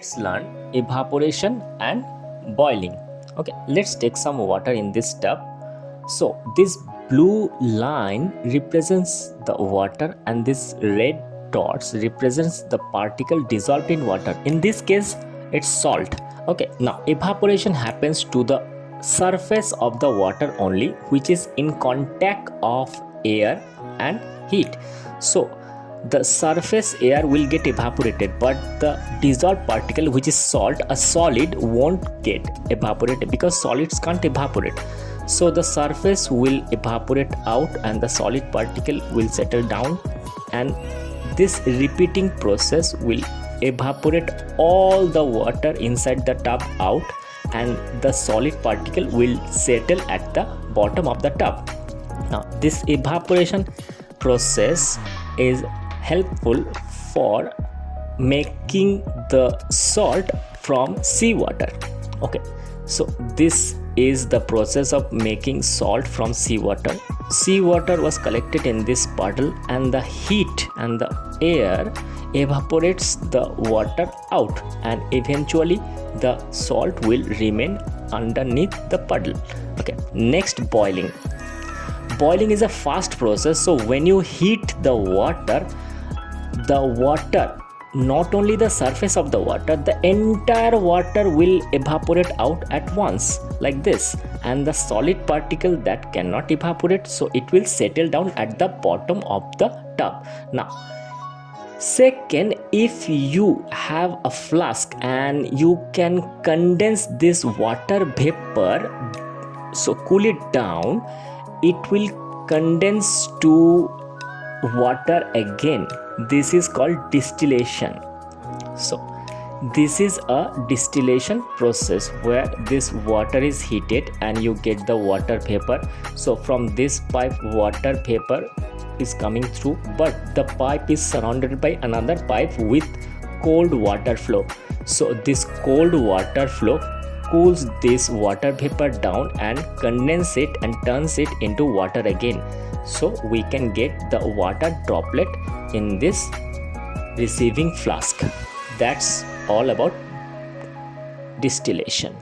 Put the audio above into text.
Let's learn evaporation and boiling. Okay, let's take some water in this tub. So this blue line represents the water and this red dots represents the particle dissolved in water. In this case, it's salt. Okay, now evaporation happens to the surface of the water only, which is in contact of air and heat. So the surface air will get evaporated, but the dissolved particle, which is salt, a solid, won't get evaporated because solids can't evaporate. So the surface will evaporate out and the solid particle will settle down, and this repeating process will evaporate all the water inside the tub out, and the solid particle will settle at the bottom of the tub. Now this evaporation process is helpful for making the salt from seawater. Okay, so this is the process of making salt from seawater. Seawater was collected in this puddle, and the heat and the air evaporates the water out, and eventually the salt will remain underneath the puddle. Okay, next, boiling. Boiling is a fast process. So when you heat the water, not only the surface of the water, the entire water will evaporate out at once, like this, and the solid particle that cannot evaporate, so it will settle down at the bottom of the tub. Now second, if you have a flask and you can condense this water vapor, so cool it down, it will condense to water again. This is called distillation. So this is a distillation process where this water is heated and you get the water vapor. So from this pipe, water vapor is coming through, but the pipe is surrounded by another pipe with cold water flow. So this cold water flow cools this water vapor down and condense it and turns it into water again. So we can get the water droplet in this receiving flask. That's all about distillation.